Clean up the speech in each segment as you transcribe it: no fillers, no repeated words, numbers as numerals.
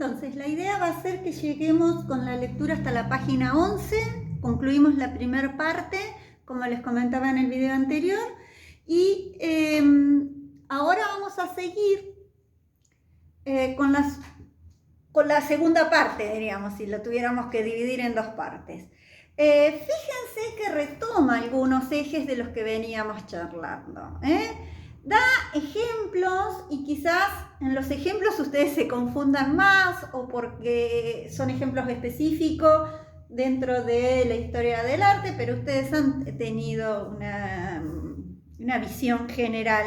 Entonces, la idea va a ser que lleguemos con la lectura hasta la página 11, concluimos la primera parte, como les comentaba en el video anterior, y ahora vamos a seguir con la segunda parte, diríamos, si lo tuviéramos que dividir en dos partes. Fíjense que retoma algunos ejes de los que veníamos charlando. Da ejemplos y quizás en los ejemplos ustedes se confundan más o porque son ejemplos específicos dentro de la historia del arte, pero ustedes han tenido una visión general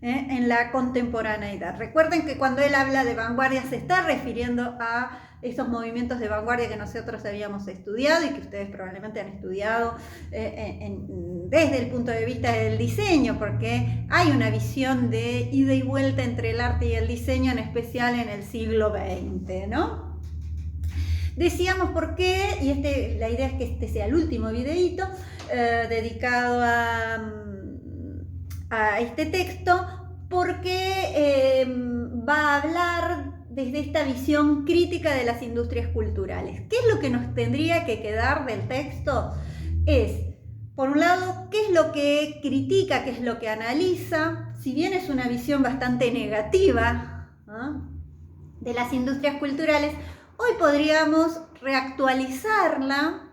en la contemporaneidad. Recuerden que cuando él habla de vanguardia se está refiriendo a esos movimientos de vanguardia que nosotros habíamos estudiado y que ustedes probablemente han estudiado desde el punto de vista del diseño, porque hay una visión de ida y vuelta entre el arte y el diseño, en especial en el siglo XX, ¿no? Decíamos por qué, y la idea es que este sea el último videíto dedicado a este texto, porque va a hablar desde esta visión crítica de las industrias culturales. ¿Qué es lo que nos tendría que quedar del texto? Es, por un lado, qué es lo que critica, qué es lo que analiza. Si bien es una visión bastante negativa, ¿no?, de las industrias culturales, hoy podríamos reactualizarla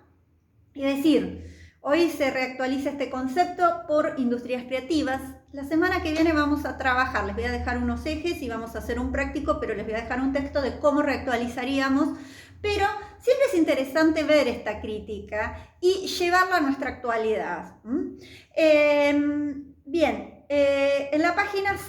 y decir, hoy se reactualiza este concepto por industrias creativas. La semana que viene vamos a trabajar, les voy a dejar unos ejes y vamos a hacer un práctico, pero les voy a dejar un texto de cómo reactualizaríamos. Pero siempre es interesante ver esta crítica y llevarla a nuestra actualidad. Bien, en la página 6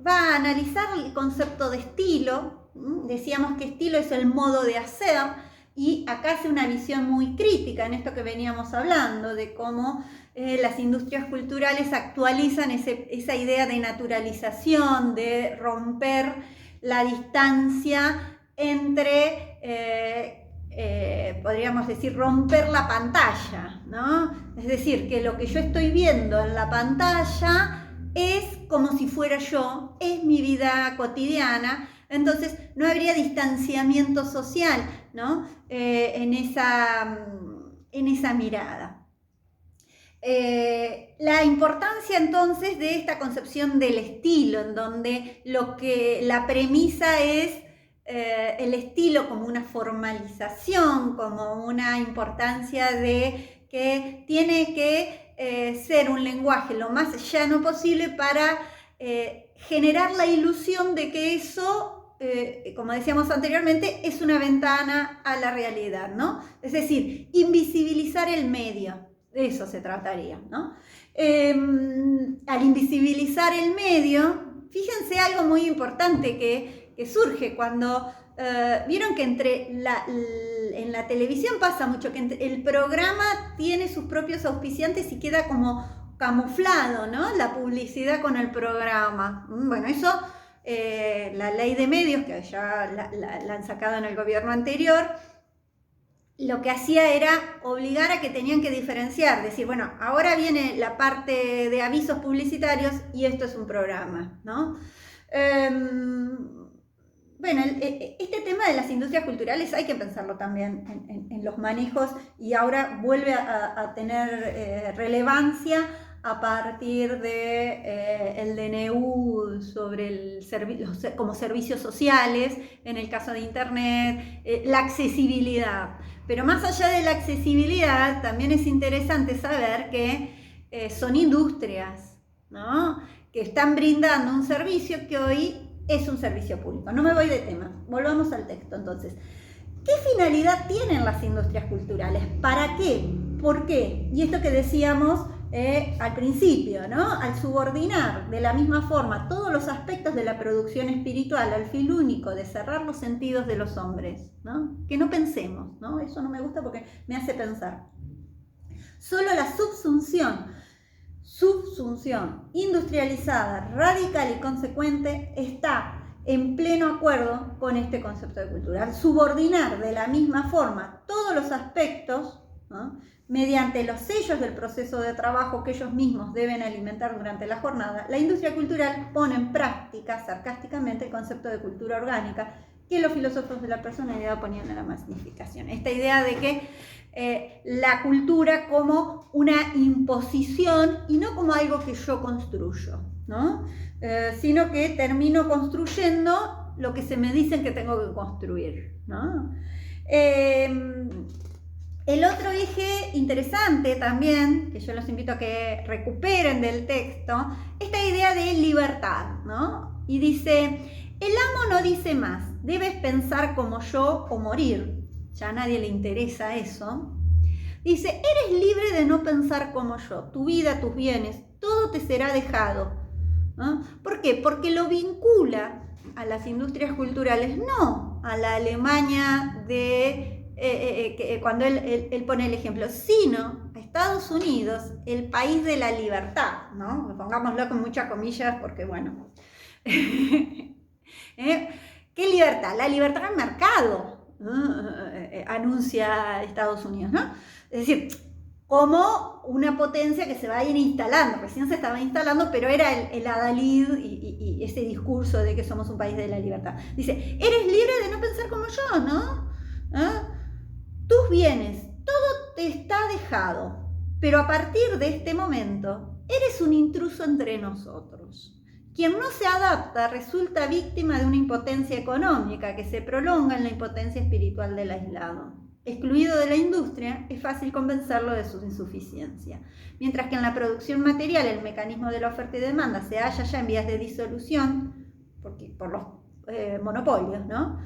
va a analizar el concepto de estilo. Decíamos que estilo es el modo de hacer. Y acá hace una visión muy crítica en esto que veníamos hablando, de cómo las industrias culturales actualizan esa idea de naturalización, de romper la distancia entre, podríamos decir, romper la pantalla, ¿no? Es decir, que lo que yo estoy viendo en la pantalla es como si fuera yo, es mi vida cotidiana. Entonces no habría distanciamiento social, ¿no?, en esa mirada. La importancia entonces de esta concepción del estilo, en donde la premisa es el estilo como una formalización, como una importancia de que tiene que ser un lenguaje lo más llano posible para generar la ilusión de que eso, como decíamos anteriormente, es una ventana a la realidad, ¿no? Es decir, invisibilizar el medio, de eso se trataría, ¿no? Al invisibilizar el medio, fíjense algo muy importante que surge cuando vieron que en la televisión pasa mucho, que el programa tiene sus propios auspiciantes y queda como camuflado, ¿no?, la publicidad con el programa. Bueno, eso, la ley de medios, que ya la han sacado en el gobierno anterior, lo que hacía era obligar a que tenían que diferenciar, decir, bueno, ahora viene la parte de avisos publicitarios y esto es un programa, ¿no? Bueno, este tema de las industrias culturales hay que pensarlo también en los manejos, y ahora vuelve a tener relevancia a partir de el DNU sobre como servicios sociales, en el caso de Internet, la accesibilidad. Pero más allá de la accesibilidad, también es interesante saber que son industrias, ¿no?, que están brindando un servicio que hoy es un servicio público. No me voy de tema, volvamos al texto entonces. ¿Qué finalidad tienen las industrias culturales? ¿Para qué? ¿Por qué? Y esto que decíamos al principio, ¿no?, al subordinar de la misma forma todos los aspectos de la producción espiritual al fin único de cerrar los sentidos de los hombres, ¿no?, que no pensemos, ¿no?, eso no me gusta porque me hace pensar. Solo la subsunción industrializada, radical y consecuente está en pleno acuerdo con este concepto de cultura. Al subordinar de la misma forma todos los aspectos, ¿no?, mediante los sellos del proceso de trabajo que ellos mismos deben alimentar durante la jornada, la industria cultural pone en práctica sarcásticamente el concepto de cultura orgánica, que los filósofos de la personalidad ponían en la magnificación. Esta idea de que la cultura como una imposición y no como algo que yo construyo, ¿no? Sino que termino construyendo lo que se me dicen que tengo que construir, ¿no? El otro eje interesante también, que yo los invito a que recuperen del texto, esta idea de libertad, ¿no? Y dice, el amo no dice más, debes pensar como yo o morir. Ya a nadie le interesa eso. Dice, eres libre de no pensar como yo, tu vida, tus bienes, todo te será dejado, ¿no? ¿Por qué? Porque lo vincula a las industrias culturales, no a la Alemania de... cuando él pone el ejemplo, sino a Estados Unidos, el país de la libertad, ¿no? Pongámoslo con muchas comillas porque, bueno, ¿qué libertad? La libertad del mercado, ¿no? Anuncia Estados Unidos, ¿no? Es decir, como una potencia que se va a ir instalando, recién se estaba instalando, pero era el adalid y ese discurso de que somos un país de la libertad. Dice, eres libre de no pensar como yo, ¿no? Tus bienes, todo te está dejado, pero a partir de este momento eres un intruso entre nosotros. Quien no se adapta resulta víctima de una impotencia económica que se prolonga en la impotencia espiritual del aislado. Excluido de la industria, es fácil convencerlo de su insuficiencia. Mientras que en la producción material el mecanismo de la oferta y demanda se halla ya en vías de disolución, por los monopolios, ¿no?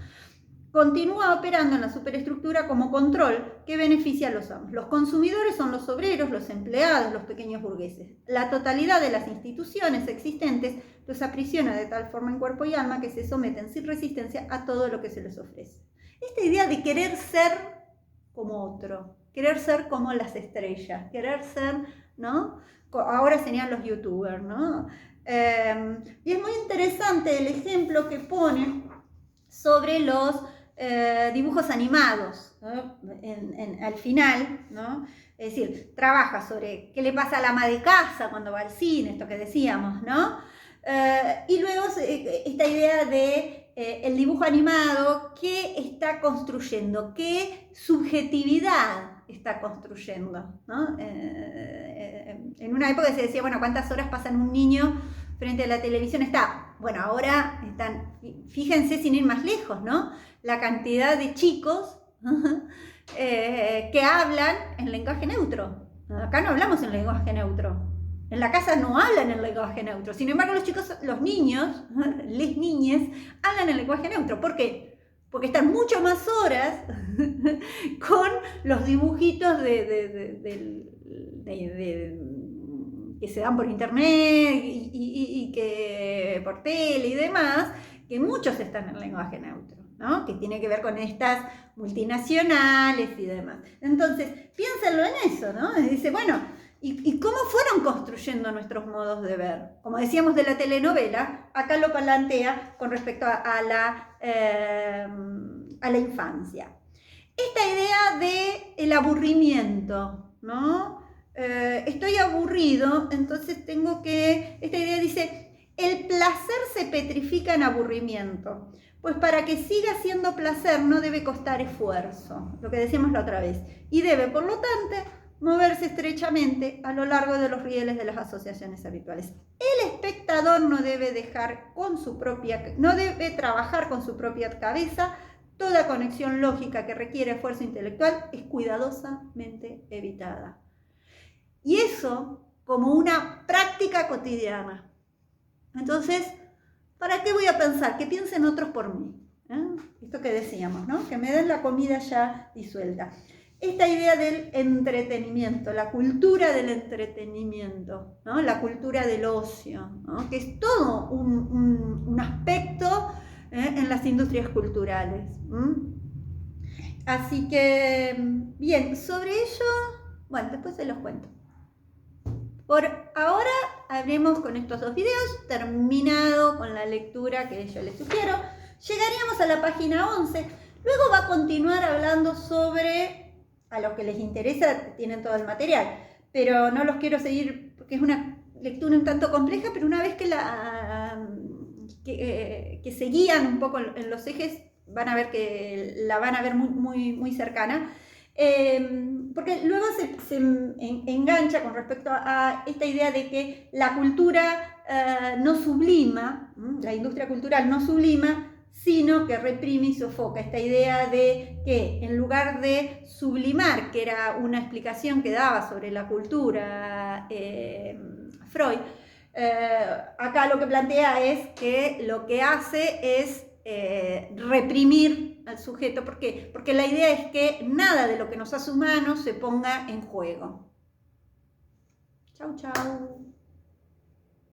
Continúa operando en la superestructura como control que beneficia a los amos. Los consumidores son los obreros, los empleados, los pequeños burgueses. La totalidad de las instituciones existentes los aprisiona de tal forma en cuerpo y alma que se someten sin resistencia a todo lo que se les ofrece. Esta idea de querer ser como otro, querer ser como las estrellas, querer ser, ¿no? Ahora serían los youtubers, ¿no? Y es muy interesante el ejemplo que pone sobre los dibujos animados, ¿no? Al final, ¿no? Es decir, trabaja sobre qué le pasa a la ama de casa cuando va al cine, esto que decíamos, ¿no? Y luego esta idea de el dibujo animado, qué está construyendo, qué subjetividad está construyendo, ¿no? En una época se decía, bueno, ¿cuántas horas pasan un niño frente a la televisión? Bueno, ahora están, fíjense sin ir más lejos, ¿no? La cantidad de chicos que hablan en lenguaje neutro. Acá no hablamos en lenguaje neutro. En la casa no hablan en lenguaje neutro. Sin embargo, los niños, les niñes, hablan en lenguaje neutro. ¿Por qué? Porque están mucho más horas con los dibujitos que se dan por internet y que por tele y demás, que muchos están en lenguaje neutro, ¿no? Que tiene que ver con estas multinacionales y demás. Entonces, piénsenlo en eso, ¿no? Dice, bueno, ¿y cómo fueron construyendo nuestros modos de ver? Como decíamos de la telenovela, acá lo plantea con respecto a la infancia. Esta idea del aburrimiento, ¿no? Estoy aburrido, entonces tengo que... Esta idea dice, el placer se petrifica en aburrimiento, pues para que siga siendo placer no debe costar esfuerzo, lo que decíamos la otra vez, y debe, por lo tanto, moverse estrechamente a lo largo de los rieles de las asociaciones habituales. El espectador no debe trabajar con su propia cabeza. Toda conexión lógica que requiere esfuerzo intelectual es cuidadosamente evitada. Y eso como una práctica cotidiana. Entonces, ¿para qué voy a pensar? Que piensen otros por mí. Esto que decíamos, ¿no? Que me den la comida ya disuelta. Esta idea del entretenimiento, la cultura del entretenimiento, ¿no? La cultura del ocio, ¿no? Que es todo un aspecto en las industrias culturales. Así que, bien, sobre ello, bueno, después se los cuento. Por ahora habremos con estos dos videos terminado con la lectura que yo les sugiero. Llegaríamos a la página 11, luego va a continuar hablando sobre... A los que les interesa tienen todo el material, pero no los quiero seguir porque es una lectura un tanto compleja, pero una vez que se guían un poco en los ejes, van a ver que la van a ver muy cercana. Porque luego se engancha con respecto a esta idea de que la cultura no sublima, la industria cultural no sublima, sino que reprime y sofoca. Esta idea de que en lugar de sublimar, que era una explicación que daba sobre la cultura Freud, acá lo que plantea es que lo que hace es reprimir al sujeto. ¿Por qué? Porque la idea es que nada de lo que nos hace humanos se ponga en juego. Chau, chau.